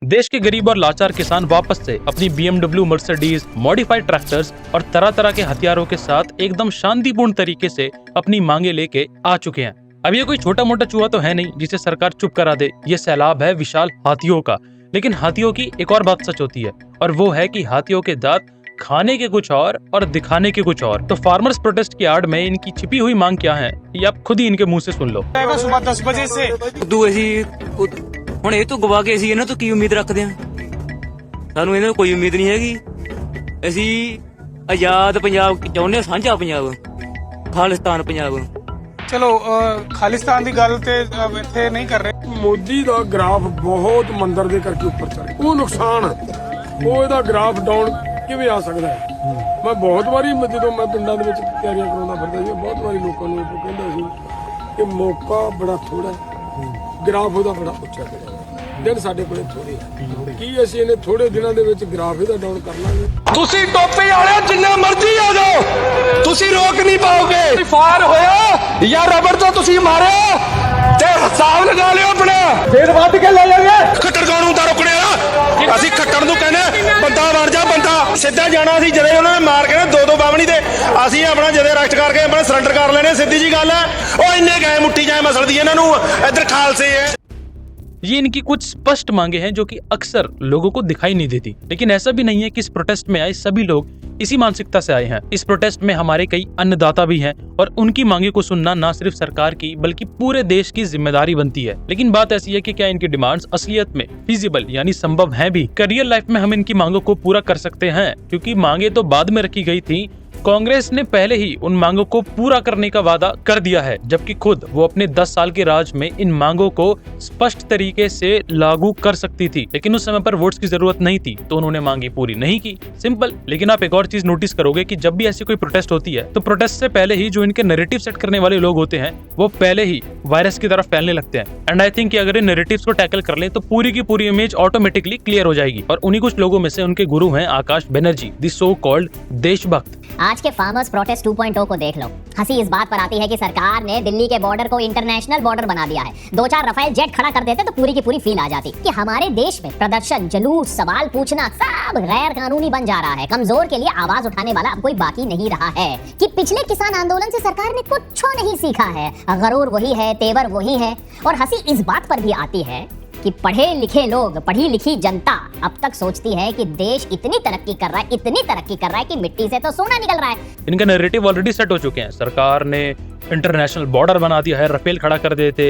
देश के गरीब और लाचार किसान वापस से अपनी BMW, मर्सिडीज, मॉडिफाइड ट्रैक्टर्स और तरह तरह के हथियारों के साथ एकदम शांतिपूर्ण तरीके से अपनी मांगे लेके आ चुके हैं। अब ये कोई छोटा मोटा चूहा तो है नहीं जिसे सरकार चुप करा दे। ये सैलाब है विशाल हाथियों का। लेकिन हाथियों की एक और बात सच होती है, और वो है कि हाथियों के दांत खाने के कुछ और दिखाने के कुछ और। तो फार्मर्स प्रोटेस्ट की आड़ में इनकी छिपी हुई मांग क्या है, ये आप खुद ही इनके मुंह से सुन लो। सुबह 10 बजे से ਹੁਣ ਇਹ ਤੋਂ ਗਵਾ ਕੇ ਅਸੀਂ ਇਹਨਾਂ ਤੋਂ ਕੀ ਉਮੀਦ ਰੱਖਦੇ ਹਾਂ? ਸਾਨੂੰ ਇਹਨਾਂ ਤੋਂ ਕੋਈ ਉਮੀਦ ਨਹੀਂ ਹੈਗੀ। ਅਸੀਂ ਆਜ਼ਾਦ ਪੰਜਾਬ ਚਾਹੁੰਦੇ ਹਾਂ, ਸਾਂਝਾ ਪੰਜਾਬ, ਖਾਲਿਸਤਾਨ ਪੰਜਾਬ। ਚਲੋ ਖਾਲਿਸਤਾਨ ਦੀ ਗੱਲ ਤੇ ਇੱਥੇ ਨਹੀਂ ਕਰ ਰਹੇ। ਮੋਦੀ ਦਾ ਗ੍ਰਾਫ ਬਹੁਤ ਮੰਦਰ ਦੇ ਕਰਕੇ ਉੱਪਰ ਚੜ੍ਹ ਗਿਆ। ਉਹ ਨੁਕਸਾਨ ਉਹ ਇਹਦਾ ਗ੍ਰਾਫ ਡਾਊਨ ਕਿਵੇਂ ਆ ਸਕਦਾ ਹੈ? ਮੈਂ ਬਹੁਤ ਵਾਰੀ ਜਦੋਂ ਮੈਂ ਪਿੰਡਾਂ ਦੇ ਵਿੱਚ ਤਿਆਰੀਆਂ ਕਰਾਉਂਦਾ ਫਿਰਦਾ ਸੀ, ਬਹੁਤ ਵਾਰੀ ਲੋਕਾਂ ਨੂੰ ਇਹ ਕਹਿੰਦਾ ਸੀ ਕਿ ਮੌਕਾ ਬੜਾ ਥੋੜਾ ਹੈ, ਗ੍ਰਾਫ ਉਹਦਾ ਬੜਾ ਉੱਚਾ ਹੈ, ਦਿਨ ਸਾਡੇ ਕੋਲੇ ਥੋੜੇ ਆ। ਕੀ ਅਸੀਂ ਇਹਨੇ ਥੋੜੇ ਦਿਨਾਂ ਦੇ ਵਿੱਚ ਗ੍ਰਾਫ ਇਹਦਾ ਡਾਊਨ ਕਰ ਲਾਂਗੇ? ਤੁਸੀਂ ਟੋਪੀ ਵਾਲੇ ਜਿੰਨਾ ਮਰਜ਼ੀ ਆ ਜਾਓ, ਤੁਸੀਂ ਰੋਕ ਨਹੀਂ ਪਾਓਗੇ। ਫਾਰ ਹੋਇਆ ਜਾਂ ਰਬੜ ਤੋਂ ਤੁਸੀਂ ਮਾਰਿਆ ਤੇ ਹਿਸਾਬ ਲਗਾ ਲਿਓ ਆਪਣਾ, ਫੇਰ ਵੱਧ ਕੇ ਲੈ ਜਾਵਾਂਗੇ। ਖੱਟੜ ਕੌਣ ਹੁੰਦਾ ਰੁਕਣੇ ਆ? ਅਸੀਂ ਖੱਟੜ ਨੂੰ ਕਹਿੰਦੇ ਬੰਦਾ ਬਣ ਜਾ, ਬੰਦਾ ਸਿੱਧਾ ਜਾਣਾ ਸੀ। ਜਦੋਂ ਉਹਨਾਂ ਨੇ ਮਾਰ ਕੇ ਨਾ ਦੋ ਬਾਵਣੀ ਤੇ ਅਸੀਂ ਆਪਣਾ ਜਦੇ ਅਰੈਸਟ ਕਰਕੇ ਆਪਣਾ ਸਰੈਂਡਰ ਕਰ ਲੈਣੇ। ਸਿੱਧੀ ਜੀ ਗੱਲ ਹੈ। ਉਹ ਇੰਨੇ ਗਏ ਮੁੱਠੀ ਜਾਏ ਮਸਲਦੀ ਇਹਨਾਂ ਨੂੰ, ਇੱਧਰ ਖਾਲਸੇ ਹੈ। ये इनकी कुछ स्पष्ट मांगे हैं जो कि अक्सर लोगों को दिखाई नहीं देती। लेकिन ऐसा भी नहीं है कि इस प्रोटेस्ट में आए सभी लोग इसी मानसिकता से आए हैं। इस प्रोटेस्ट में हमारे कई अन्नदाता भी हैं और उनकी मांगे को सुनना न सिर्फ सरकार की बल्कि पूरे देश की जिम्मेदारी बनती है। लेकिन बात ऐसी है कि क्या इनकी डिमांड्स असलियत में फिजिबल यानी संभव हैं भी? रियल लाइफ में हम इनकी मांगों को पूरा कर सकते हैं? क्योंकि मांगे तो बाद में रखी गई थी, कांग्रेस ने पहले ही उन मांगों को पूरा करने का वादा कर दिया है, जबकि खुद वो अपने 10 साल के राज में इन मांगों को स्पष्ट तरीके से लागू कर सकती थी। लेकिन उस समय पर वोट्स की जरूरत नहीं थी तो उन्होंने मांगे पूरी नहीं की, सिंपल। लेकिन आप एक और चीज नोटिस करोगे कि जब भी ऐसी कोई प्रोटेस्ट होती है तो प्रोटेस्ट से पहले ही जो इनके नैरेटिव सेट करने वाले लोग होते हैं वो पहले ही वायरस की तरफ फैलने लगते हैं। एंड आई थिंक कि अगर इन नैरेटिव्स को टैकल कर ले तो पूरी की पूरी इमेज ऑटोमेटिकली क्लियर हो जाएगी। और उन्हीं कुछ लोगों में से उनके गुरु हैं आकाश बनर्जी, द सो कॉल्ड देशभक्त। आज के फार्मर्स प्रोटेस्ट 2.0 को देख लो। हंसी इस बात पर आती है कि सरकार ने दिल्ली के बॉर्डर को इंटरनेशनल बॉर्डर बना दिया है। 2-4 रफेल जेट खड़ा कर देते तो पूरी की पूरी फील आ जाती कि हमारे देश में प्रदर्शन, जुलूस, सवाल पूछना सब गैर कानूनी बन जा रहा है। कमजोर के लिए आवाज उठाने वाला अब कोई बाकी नहीं रहा है। कि पिछले किसान आंदोलन से सरकार ने कुछ नहीं सीखा है। गरूर वही है, तेवर वही है। और हंसी इस बात पर भी आती है कि पढ़े लिखे लोग, पढ़ी लिखी जनता अब तक सोचती है कि देश इतनी तरक्की कर रहा है, इतनी तरक्की कर रहा है कि मिट्टी से तो सोना निकल रहा है। इनका नैरेटिव ऑलरेडी सेट हो चुके हैं। सरकार ने इंटरनेशनल बॉर्डर बना दिया है, रफेल खड़ा कर देते,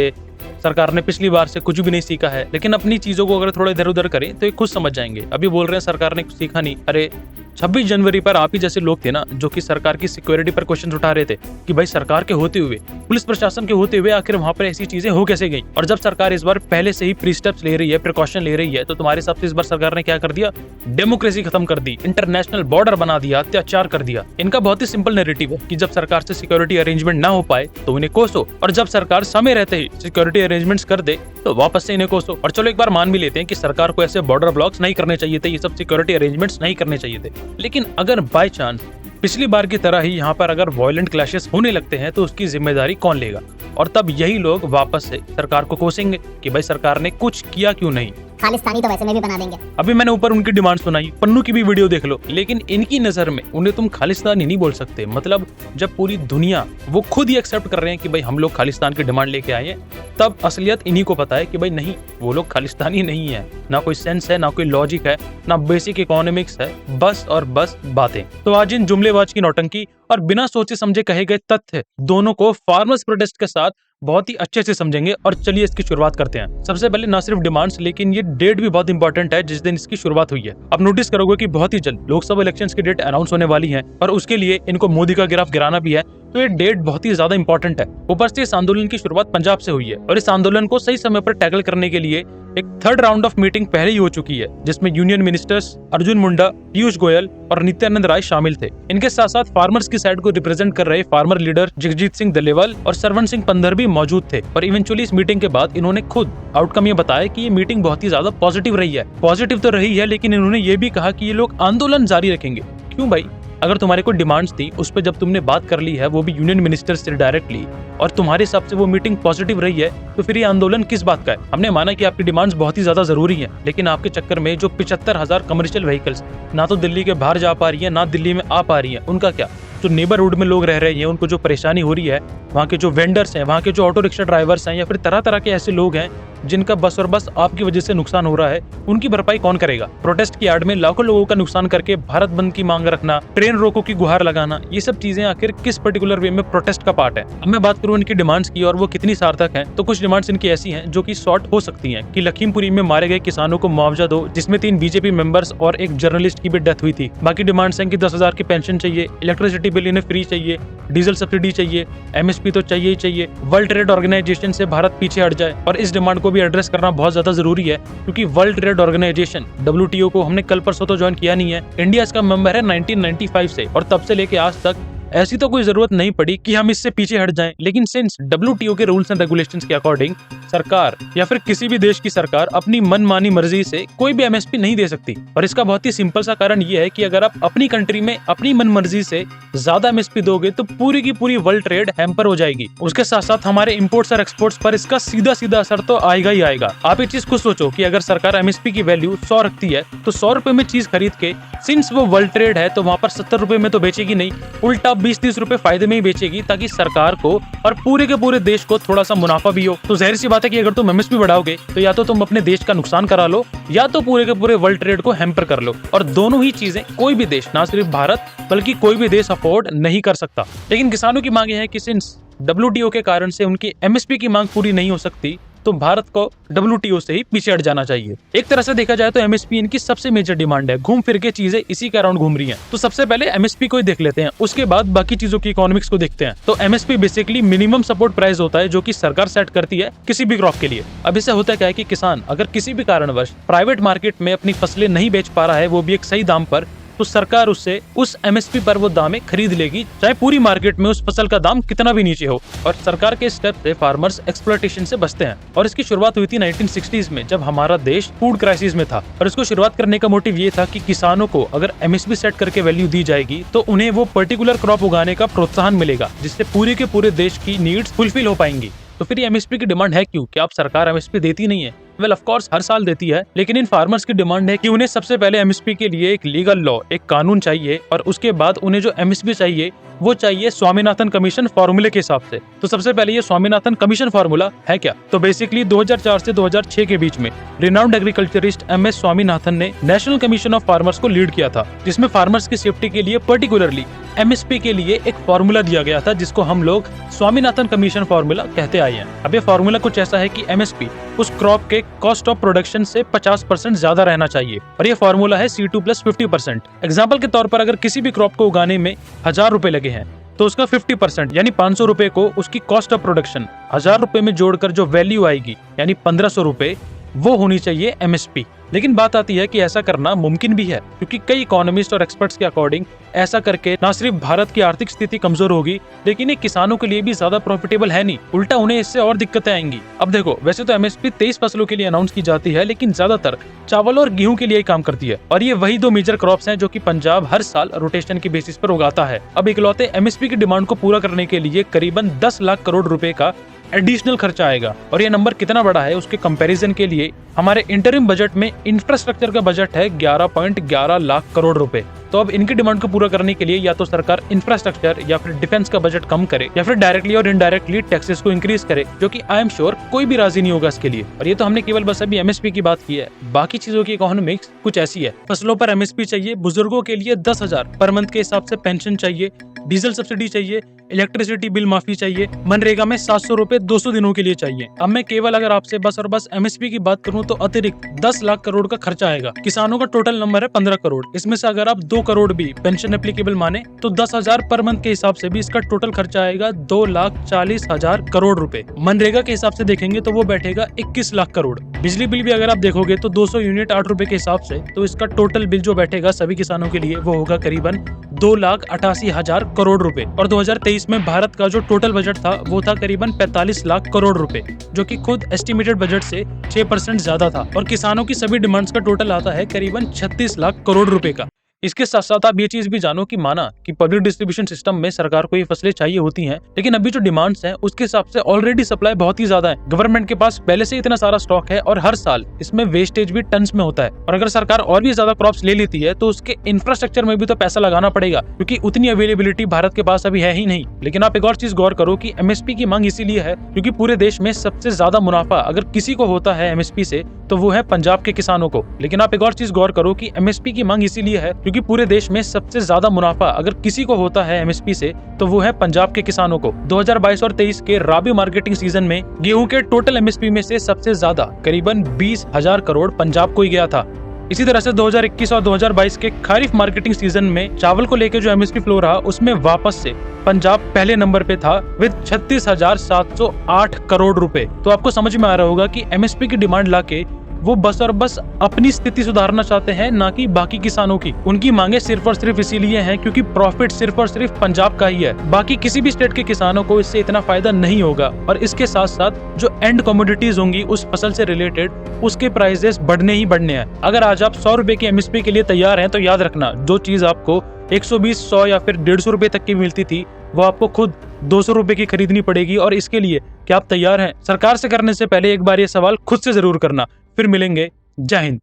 सरकार ने पिछली बार से कुछ भी नहीं सीखा है। लेकिन अपनी चीजों को अगर थोड़ा इधर उधर करें तो ये खुद समझ जाएंगे। अभी बोल रहे हैं सरकार ने कुछ सीखा नहीं। अरे 26 जनवरी पर आप ही जैसे लोग थे ना जो कि सरकार की सिक्योरिटी पर क्वेश्चन उठा रहे थे कि भाई सरकार के होते हुए, पुलिस प्रशासन के होते हुए आखिर वहां पर ऐसी चीजें हो कैसे गई। और जब सरकार इस बार पहले से ही प्री स्टेप्स ले रही है, प्रिकॉशन ले रही है, तो तुम्हारे हिसाब से इस बार सरकार ने क्या कर दिया? डेमोक्रेसी खत्म कर दी, इंटरनेशनल बॉर्डर बना दिया, अत्याचार कर दिया। इनका बहुत ही सिंपल नैरेटिव है कि जब सरकार से सिक्योरिटी अरेंजमेंट ना हो पाए तो उन्हें कोसो, और जब सरकार समय रहते ही सिक्योरिटी अरेंजमेंट्स कर दे तो वापस से इन्हें कोसो। और चलो एक बार मान भी लेते हैं कि सरकार को ऐसे बॉर्डर ब्लॉक्स नहीं करने चाहिए थे, ये सब सिक्योरिटी अरेंजमेंट्स नहीं करने चाहिए थे। लेकिन अगर बाय चांस पिछली बार की तरह ही यहाँ पर अगर वायलेंट क्लैशेस होने लगते हैं तो उसकी जिम्मेदारी कौन लेगा? और तब यही लोग वापस से सरकार को कोसेंगे कि भाई सरकार ने कुछ किया क्यों नहीं। खालिस्तानी तो वैसे में भी बना देंगे। अभी मैंने ऊपर उनकी डिमांड सुनाई, पन्नू की भी वीडियो देख लो। लेकिन इनकी नजर में उन्हें तुम खालिस्तानी नहीं बोल सकते। मतलब जब पूरी दुनिया वो खुद ही एक्सेप्ट कर रहे हैं कि भाई हम लोग खालिस्तान की डिमांड लेके आए हैं, तब असलियत इन्हीं को पता है कि भाई नहीं, वो लोग खालिस्तानी नहीं है। ना कोई सेंस है, ना कोई लॉजिक है, ना बेसिक इकोनॉमिक्स है, बस और बस बातें। तो आज इन जुमलेबाज की नौटंकी और बिना सोचे समझे कहे गए तथ्य दोनों को फार्मर्स प्रोटेस्ट के साथ बहुत ही अच्छे से समझेंगे। और चलिए इसकी शुरुआत करते हैं। सबसे पहले ना सिर्फ डिमांड्स, लेकिन ये डेट भी बहुत इंपॉर्टेंट है जिस दिन इसकी शुरुआत हुई है। अब नोटिस करोगे कि बहुत ही जल्द लोकसभा इलेक्शंस की डेट अनाउंस होने वाली है और उसके लिए इनको मोदी का गिराफ गिराना भी है। तो ये डेट बहुत ही ज्यादा इंपॉर्टेंट है। ऊपर से इस आंदोलन की शुरुआत पंजाब से हुई है और इस आंदोलन को सही समय पर टैकल करने के लिए एक 3rd राउंड ऑफ मीटिंग पहले ही हो चुकी है, जिसमें यूनियन मिनिस्टर्स अर्जुन मुंडा, पीयूष गोयल और नित्यानंद राय शामिल थे। इनके साथ साथ फार्मर्स की साइड को रिप्रेजेंट कर रहे फार्मर लीडर जगजीत सिंह दलेवाल और सरवण सिंह पंदर भी मौजूद थे। और इवेंचुअली इस मीटिंग के बाद इन्होंने खुद आउटकम ये बताया कि ये मीटिंग बहुत ही ज्यादा पॉजिटिव रही है। पॉजिटिव तो रही है, लेकिन इन्होंने ये भी कहा कि ये लोग आंदोलन जारी रखेंगे। क्यों भाई? अगर तुम्हारे कोई डिमांड्स थी उस पर जब तुमने बात कर ली है, वो भी यूनियन मिनिस्टर से डायरेक्टली, और तुम्हारे हिसाब से वो मीटिंग पॉजिटिव रही है, तो फिर ये आंदोलन किस बात का है? हमने माना कि आपकी डिमांड्स बहुत ही ज्यादा जरूरी है, लेकिन आपके चक्कर में जो 75,000 कमर्शियल व्हीकल्स ना तो दिल्ली के बाहर जा पा रही है, ना दिल्ली में आ पा रही है, उनका क्या? जो नेबरहुड में लोग रह रहे हैं, उनको जो परेशानी हो रही है, वहाँ के जो वेंडर्स हैं, वहाँ के जो ऑटो रिक्शा ड्राइवर्स हैं, या फिर तरह तरह के ऐसे लोग हैं जिनका बस और बस आपकी वजह से नुकसान हो रहा है, उनकी भरपाई कौन करेगा? प्रोटेस्ट की आड़ में लाखों लोगों का नुकसान करके भारत बंद की मांग रखना, ट्रेन रोको की गुहार लगाना, ये सब चीजें आखिर किस पर्टिकुलर वे में प्रोटेस्ट का पार्ट है? अब मैं बात करूं इनकी डिमांड्स की और वो कितनी सार्थक हैं, तो कुछ डिमांड्स इनकी ऐसी हैं जो कि सॉर्ट हो सकती हैं कि लखीमपुरी में मारे गए किसानों को मुआवजा दो, जिसमें 3 बीजेपी मेंबर्स और एक जर्नलिस्ट की भी डेथ हुई थी। बाकी डिमांड्स हैं कि 10,000 की पेंशन चाहिए, इलेक्ट्रिसिटी बिल इन्हें फ्री चाहिए, डीजल सब्सिडी चाहिए, एमएसपी तो चाहिए ही चाहिए, वर्ल्ड ट्रेड ऑर्गेनाइजेशन से भारत पीछे हट जाए। और इस डिमांड को भी एड्रेस करना बहुत ज्यादा जरूरी है, क्योंकि वर्ल्ड ट्रेड ऑर्गेनाइजेशन WTO को हमने कल परसों तो ज्वाइन किया नहीं है। इंडिया इसका मेंबर है 1995 से, और तब से लेके आज तक ऐसी तो कोई जरूरत नहीं पड़ी कि हम इससे पीछे हट जाएं। लेकिन सिंस WTO के रूल्स एंड रेगुलेशंस के अकॉर्डिंग सरकार या फिर किसी भी देश की सरकार अपनी मनमानी मर्जी से कोई भी MSP नहीं दे सकती। और इसका बहुत ही सिंपल सा कारण ये है कि अगर आप अपनी कंट्री में अपनी मन मर्जी से ज्यादा MSP दोगे तो पूरी की पूरी वर्ल्ड ट्रेड हैम्पर हो जाएगी। उसके साथ साथ हमारे इंपोर्ट्स और एक्सपोर्ट्स पर इसका सीधा सीधा असर तो आएगा ही आएगा। आप ये चीज खुद सोचो कि अगर सरकार MSP की वैल्यू 100 रखती है, तो 100 रुपए में चीज खरीद के, सिंस वो वर्ल्ड ट्रेड है, तो वहाँ पर 70 रुपए में तो बेचेगी नहीं, उल्टा 20-30 रुपए फायदे में ही बेचेगी, ताकि सरकार को और पूरे के पूरे देश को थोड़ा सा मुनाफा भी हो। तो जाहिर सी बात है कि अगर तुम MSP बढ़ाओगे तो या तो तुम अपने देश का नुकसान करा लो, या तो पूरे के पूरे वर्ल्ड ट्रेड को हैम्पर कर लो। और दोनों ही चीजें कोई भी देश, ना सिर्फ भारत बल्कि कोई भी देश अफोर्ड नहीं कर सकता। लेकिन किसानों की मांग है कि सिंस WTO के कारण से उनकी MSP की मांग पूरी नहीं हो सकती, तो भारत को WTO से ही पीछे हट जाना चाहिए। एक तरह से देखा जाए तो MSP इनकी सबसे मेजर डिमांड है। घूम फिर के चीजें इसी के अराउंड घूम रही हैं। तो सबसे पहले MSP को ही देख लेते हैं, उसके बाद बाकी चीजों की इकोनॉमिक्स को देखते हैं। तो MSP basically minimum support price होता है, जो कि सरकार सेट करती है किसी भी क्रॉप के लिए। अब इससे होता क्या है कि किसान अगर किसी भी कारणवश प्राइवेट मार्केट में अपनी फसलें नहीं बेच पा रहा है, वो भी एक सही दाम पर, तो सरकार उससे उस MSP पर वो दामें खरीद लेगी, चाहे पूरी मार्केट में उस फसल का दाम कितना भी नीचे हो। और सरकार के स्टेप से फार्मर्स एक्सप्लॉयटेशन से बचते हैं। और इसकी शुरुआत हुई थी 1960s में, जब हमारा देश फूड क्राइसिस में था। और इसको शुरुआत करने का मोटिव ये था कि किसानों को अगर MSP सेट करके वैल्यू दी जाएगी, तो उन्हें वो पर्टिकुलर क्रॉप उगाने का प्रोत्साहन मिलेगा, जिससे पूरे के पूरे देश की नीड्स फुलफिल हो पाएंगी। तो फिर ये MSP की डिमांड है क्यों? क्या आप सरकार MSP देती नहीं है? वेल ऑफ कोर्स हर साल देती है, लेकिन इन फार्मर्स की डिमांड है कि उन्हें सबसे पहले MSP के लिए एक लीगल लॉ, एक कानून चाहिए, और उसके बाद उन्हें जो MSP चाहिए वो चाहिए स्वामीनाथन कमीशन फॉर्मूले के हिसाब से। तो सबसे पहले ये स्वामीनाथन कमीशन फॉर्मूला है क्या? तो बेसिकली 2004 से 2006 के बीच में रिनाउंड एग्रीकल्चरिस्ट MS स्वामीनाथन ने नेशनल कमीशन ऑफ फार्मर्स को लीड किया था, जिसमें फार्मर्स की सेफ्टी के लिए पर्टिकुलरली MSP के लिए एक फॉर्मूला दिया गया था, जिसको हम लोग स्वामीनाथन कमीशन फॉर्मूला कहते आए हैं। अब ये फॉर्मूला कुछ ऐसा है कि MSP उस क्रॉप के कॉस्ट ऑफ प्रोडक्शन से 50% ज्यादा रहना चाहिए, और ये फॉर्मूला है C2 + 50%। एग्जाम्पल के तौर पर अगर किसी भी क्रॉप को उगाने में 1000 रुपए लगे हैं, तो उसका 50% यानी 500 रुपए को उसकी कॉस्ट ऑफ प्रोडक्शन 1000 रुपए में जोड़कर जो वैल्यू आएगी, यानी 1500 रुपए, वो होनी चाहिए MSP। लेकिन बात आती है कि ऐसा करना मुमकिन भी है, क्योंकि कई इकोनॉमिस्ट और एक्सपर्ट्स के अकॉर्डिंग ऐसा करके ना सिर्फ भारत की आर्थिक स्थिति कमजोर होगी, लेकिन ये किसानों के लिए भी ज्यादा प्रॉफिटेबल है नहीं, उल्टा उन्हें इससे और दिक्कतें आएंगी। अब देखो, वैसे तो MSP 23 फसलों के लिए अनाउंस की जाती है, लेकिन ज्यादातर चावल और गेहूं के लिए काम करती है, और ये वही 2 मेजर क्रॉप्स हैं जो कि पंजाब हर साल रोटेशन की बेसिस पर उगाता है। अब इकलौते MSP की डिमांड को पूरा करने के लिए करीबन 10 लाख करोड़ रुपए का एडिशनल खर्चा आएगा। और ये नंबर कितना बड़ा है उसके कंपैरिजन के लिए हमारे इंटरिम बजट में इंफ्रास्ट्रक्चर का बजट है 11.11 लाख करोड़ रुपए। तो अब इनकी डिमांड को पूरा करने के लिए या तो सरकार इंफ्रास्ट्रक्चर या फिर डिफेंस का बजट कम करे, या फिर डायरेक्टली और इनडायरेक्टली टैक्सेस को इंक्रीज करे, जो कि आई एम श्योर कोई भी राजी नहीं होगा इसके लिए। और ये तो हमने केवल बस अभी MSP की बात की है, बाकी चीजों की इकोनॉमिक्स कुछ ऐसी है। फसलों पर MSP चाहिए, बुजुर्गों के लिए 10,000 पर मंथ के हिसाब से पेंशन चाहिए, डीजल सब्सिडी चाहिए, इलेक्ट्रिसिटी बिल माफी चाहिए, मनरेगा में 700 रुपए 200 दिनों के लिए चाहिए। अब मैं केवल अगर आपसे बस और बस MSP की बात करूं तो अतिरिक्त 10 लाख करोड़ का खर्चा आएगा। किसानों का टोटल नंबर है 15 करोड़। इसमें से अगर आप 2 करोड़ भी पेंशन एप्लीकेबल माने तो 10,000 पर मंथ के हिसाब से भी इसका टोटल खर्चा आएगा 2,40,000 करोड़ रुपए। मनरेगा के हिसाब से देखेंगे तो वो बैठेगा 21 लाख करोड़। बिजली बिल भी अगर आप देखोगे तो 200 यूनिट 8 रुपए के हिसाब से, तो इसका टोटल बिल जो बैठेगा सभी किसानों के लिए वो होगा करीबन 2,88,000 करोड़ रुपए। और 2023 में भारत का जो टोटल बजट था वो था करीबन 45 लाख करोड़ रुपए, जो कि खुद एस्टिमेटेड बजट से 6% ज्यादा था। और किसानों की सभी डिमांड्स का टोटल आता है करीबन 36 लाख करोड़ रुपए का। इसके साथ साथ आप ये चीज भी जानो कि माना कि पब्लिक डिस्ट्रीब्यूशन सिस्टम में सरकार को ये फसलें चाहिए होती हैं, लेकिन अभी जो डिमांड्स हैं उसके हिसाब से ऑलरेडी सप्लाई बहुत ही ज्यादा है। गवर्नमेंट के पास पहले से इतना सारा स्टॉक है और हर साल इसमें वेस्टेज भी टन्स में होता है। और अगर सरकार और भी ज्यादा क्रॉप्स ले लेती है तो उसके इंफ्रास्ट्रक्चर में भी तो पैसा लगाना पड़ेगा, क्योंकि उतनी अवेलेबिलिटी भारत के पास अभी है ही नहीं। लेकिन आप एक और चीज गौर करो कि एमएसपी की मांग इसीलिए है क्योंकि पूरे देश में सबसे ज्यादा मुनाफा अगर किसी को होता है एमएसपी से तो वो है पंजाब के किसानों को। लेकिन आप एक और चीज गौर करो कि एमएसपी की मांग इसीलिए है क्योंकि पूरे देश में सबसे ज्यादा मुनाफा अगर किसी को होता है एमएसपी से तो वो है पंजाब के किसानों को। 2022 और 23 के राबी मार्केटिंग सीजन में गेहूं के टोटल एमएसपी में से सबसे ज्यादा करीबन 20,000 करोड़ पंजाब को ही गया था। इसी तरह से 2021 और 2022 के खरीफ मार्केटिंग सीजन में चावल को लेकर जो एमएसपी फ्लो रहा उसमें वापस से पंजाब पहले नंबर पे था विद 36,708 करोड़ रुपए। तो आपको समझ में आ रहा होगा कि एमएसपी की डिमांड लाके वो बस और बस अपनी स्थिति सुधारना चाहते हैं, ना कि बाकी किसानों की। उनकी मांगे सिर्फ और सिर्फ इसीलिए हैं क्योंकि प्रॉफिट सिर्फ और सिर्फ पंजाब का ही है, बाकी किसी भी स्टेट के किसानों को इससे इतना फायदा नहीं होगा। और इसके साथ साथ जो एंड कमोडिटीज होंगी उस फसल से रिलेटेड उसके प्राइसेस बढ़ने ही बढ़ने हैं। अगर आज आप 100 रुपए की एमएसपी के लिए तैयार हैं तो याद रखना जो चीज आपको 120, 100 या फिर 150 रुपए तक की मिलती थी वो आपको खुद 200 रुपए की खरीदनी पड़ेगी। और इसके लिए क्या आप तैयार हैं? सरकार से करने से पहले एक बार ये सवाल खुद से जरूर करना। फिर मिलेंगे। जय हिंद।